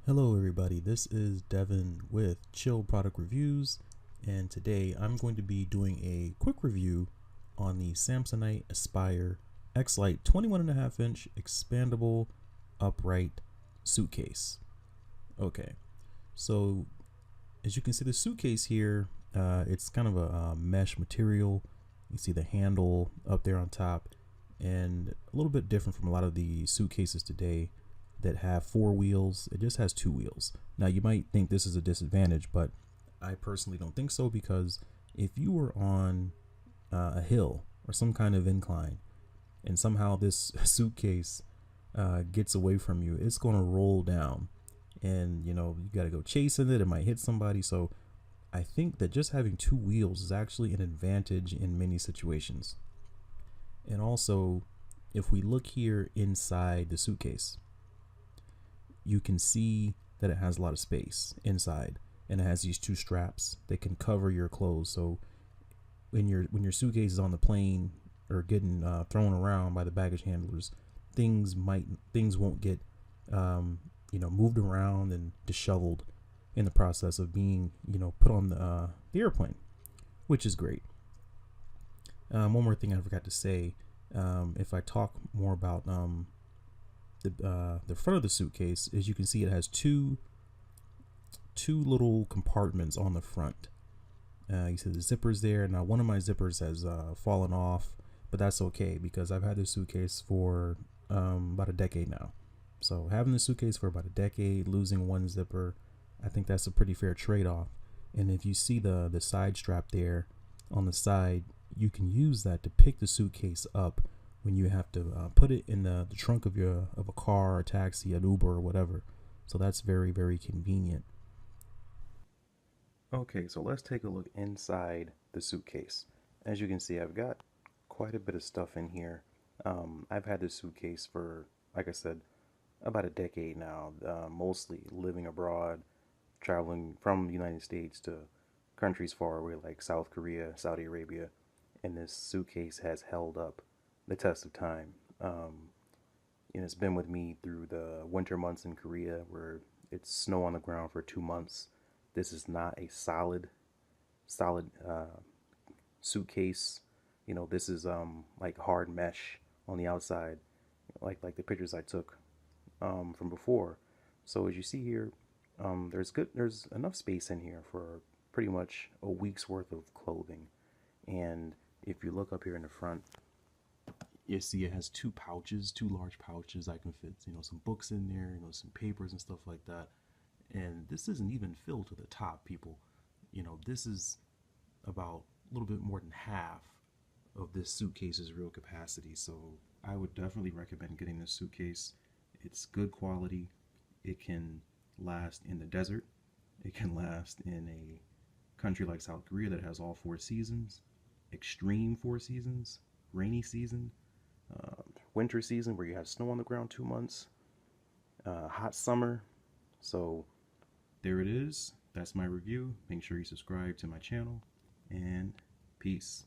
Hello everybody, this is Devin with Chill Product Reviews, and today I'm going to be doing a quick review on the Samsonite Aspire Xlite 21.5-inch expandable upright suitcase. Okay, so as you can see the suitcase here, it's kind of a mesh material. You see the handle up there on top, and a little bit different from a lot of the suitcases today that have four wheels. It just has two wheels. Now you might think this is a disadvantage, but I personally don't think so, because if you were on a hill or some kind of incline and somehow this suitcase gets away from you, it's going to roll down, and you got to go chasing it. It might hit somebody. So I think that just having two wheels is actually an advantage in many situations. And also, if we look here inside the suitcase, you can see that it has a lot of space inside, and it has these two straps that can cover your clothes. So when your suitcase is on the plane or getting thrown around by the baggage handlers, things won't get moved around and disheveled in the process of being put on the airplane, which is great. One more thing I forgot to say, if I talk more about the front of the suitcase, as you can see, it has two little compartments on the front. You see the zippers there. Now one of my zippers has fallen off, but that's okay, because I've had this suitcase for about a decade now. So having the suitcase for about a decade, losing one zipper, I think that's a pretty fair trade-off. And if you see the side strap there on the side, you can use that to pick the suitcase up when you have to put it in the trunk of a car, a taxi, an Uber, or whatever. So that's very, very convenient. Okay, so let's take a look inside the suitcase. As you can see, I've got quite a bit of stuff in here. I've had this suitcase for, like I said, about a decade now, mostly living abroad, traveling from the United States to countries far away like South Korea, Saudi Arabia, and this suitcase has held up the test of time. It's been with me through the winter months in Korea, where it's snow on the ground for 2 months. This is not a solid suitcase. This is like hard mesh on the outside, like the pictures I took from before. So as you see here, there's enough space in here for pretty much a week's worth of clothing. And if you look up here in the front, you see it has two large pouches. I can fit, some books in there, some papers and stuff like that. And this isn't even filled to the top, people. This is about a little bit more than half of this suitcase's real capacity. So I would definitely recommend getting this suitcase. It's good quality. It can last in the desert. It can last in a country like South Korea that has all four seasons, extreme four seasons, rainy season, winter season where you have snow on the ground 2 months, hot summer. So there it is. That's my review. Make sure you subscribe to my channel, and peace.